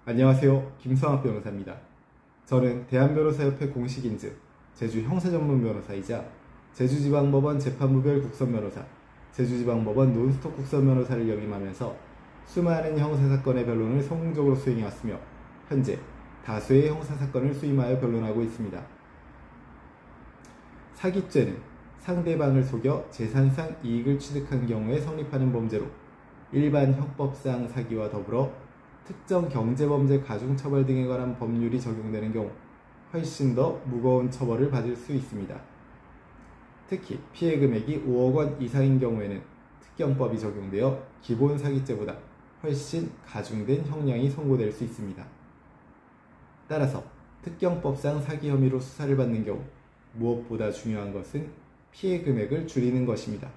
안녕하세요. 김성학 변호사입니다. 저는 대한변호사협회 공식인증, 제주 형사전문변호사이자 제주지방법원 재판부별 국선변호사, 제주지방법원 논스톱 국선변호사를 역임하면서 수많은 형사사건의 변론을 성공적으로 수행해왔으며 현재 다수의 형사사건을 수임하여 변론하고 있습니다. 사기죄는 상대방을 속여 재산상 이익을 취득한 경우에 성립하는 범죄로 일반 형법상 사기와 더불어 특정 경제범죄 가중처벌 등에 관한 법률이 적용되는 경우 훨씬 더 무거운 처벌을 받을 수 있습니다. 특히 피해 금액이 5억 원 이상인 경우에는 특경법이 적용되어 기본 사기죄보다 훨씬 가중된 형량이 선고될 수 있습니다. 따라서 특경법상 사기 혐의로 수사를 받는 경우 무엇보다 중요한 것은 피해 금액을 줄이는 것입니다.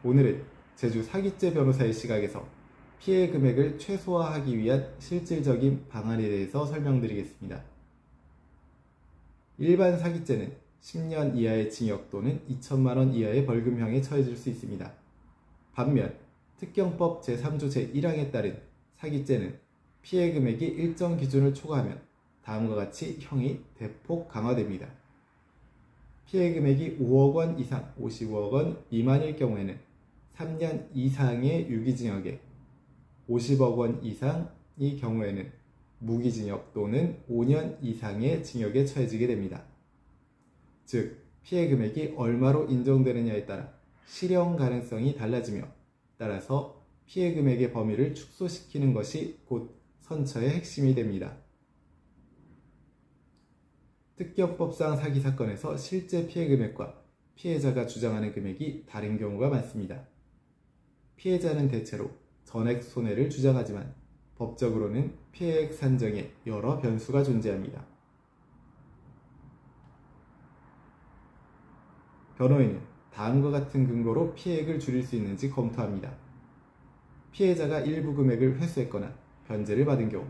오늘은 제주 사기죄 변호사의 시각에서 피해 금액을 최소화하기 위한 실질적인 방안에 대해서 설명드리겠습니다. 일반 사기죄는 10년 이하의 징역 또는 2천만 원 이하의 벌금형에 처해질 수 있습니다. 반면 특경법 제3조 제1항에 따른 사기죄는 피해 금액이 일정 기준을 초과하면 다음과 같이 형이 대폭 강화됩니다. 피해 금액이 5억 원 이상 55억 원 미만일 경우에는 3년 이상의 유기징역에 50억 원 이상의 경우에는 무기징역 또는 5년 이상의 징역에 처해지게 됩니다. 즉, 피해 금액이 얼마로 인정되느냐에 따라 실형 가능성이 달라지며 따라서 피해 금액의 범위를 축소시키는 것이 곧 선처의 핵심이 됩니다. 특경법상 사기 사건에서 실제 피해 금액과 피해자가 주장하는 금액이 다른 경우가 많습니다. 피해자는 대체로 전액 손해를 주장하지만 법적으로는 피해액 산정에 여러 변수가 존재합니다. 변호인은 다음과 같은 근거로 피해액을 줄일 수 있는지 검토합니다. 피해자가 일부 금액을 회수했거나 변제를 받은 경우,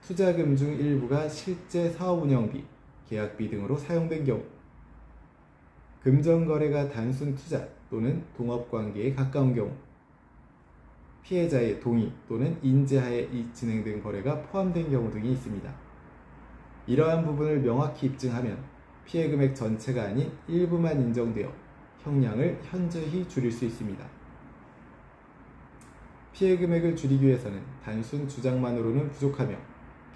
투자금 중 일부가 실제 사업 운영비, 계약비 등으로 사용된 경우, 금전거래가 단순 투자 또는 동업관계에 가까운 경우, 피해자의 동의 또는 인지하에 진행된 거래가 포함된 경우 등이 있습니다. 이러한 부분을 명확히 입증하면 피해 금액 전체가 아닌 일부만 인정되어 형량을 현저히 줄일 수 있습니다. 피해 금액을 줄이기 위해서는 단순 주장만으로는 부족하며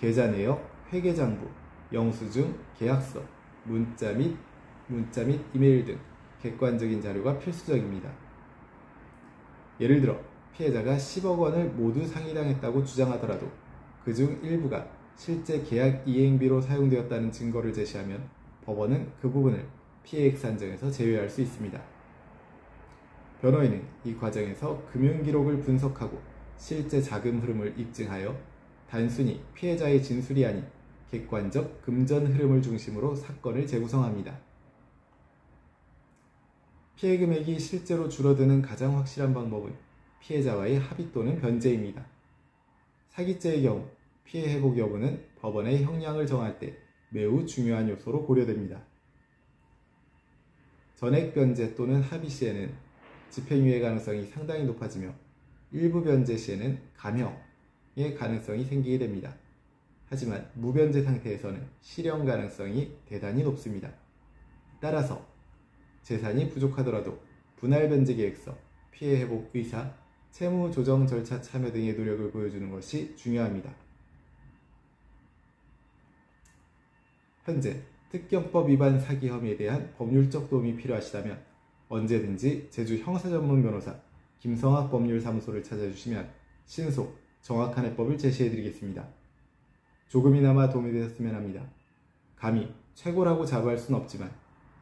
계좌 내역, 회계장부, 영수증, 계약서, 문자 및 이메일 등 객관적인 자료가 필수적입니다. 예를 들어 피해자가 10억 원을 모두 상환당했다고 주장하더라도 그중 일부가 실제 계약 이행비로 사용되었다는 증거를 제시하면 법원은 그 부분을 피해액 산정에서 제외할 수 있습니다. 변호인은 이 과정에서 금융기록을 분석하고 실제 자금 흐름을 입증하여 단순히 피해자의 진술이 아닌 객관적 금전 흐름을 중심으로 사건을 재구성합니다. 피해 금액이 실제로 줄어드는 가장 확실한 방법은 피해자와의 합의 또는 변제입니다. 사기죄의 경우 피해 회복 여부는 법원의 형량을 정할 때 매우 중요한 요소로 고려됩니다. 전액 변제 또는 합의 시에는 집행유예 가능성이 상당히 높아지며 일부 변제 시에는 감형의 가능성이 생기게 됩니다. 하지만 무변제 상태에서는 실형 가능성이 대단히 높습니다. 따라서 재산이 부족하더라도 분할 변제 계획서, 피해 회복 의사, 채무 조정 절차 참여 등의 노력을 보여주는 것이 중요합니다. 현재 특경법 위반 사기 혐의에 대한 법률적 도움이 필요하시다면 언제든지 제주 형사전문변호사 김성학 법률사무소를 찾아주시면 신속, 정확한 해법을 제시해드리겠습니다. 조금이나마 도움이 되셨으면 합니다. 감히 최고라고 자부할 수는 없지만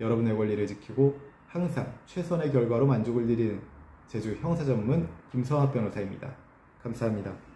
여러분의 권리를 지키고 항상 최선의 결과로 만족을 드리는 제주 형사전문 김성학 변호사입니다. 감사합니다.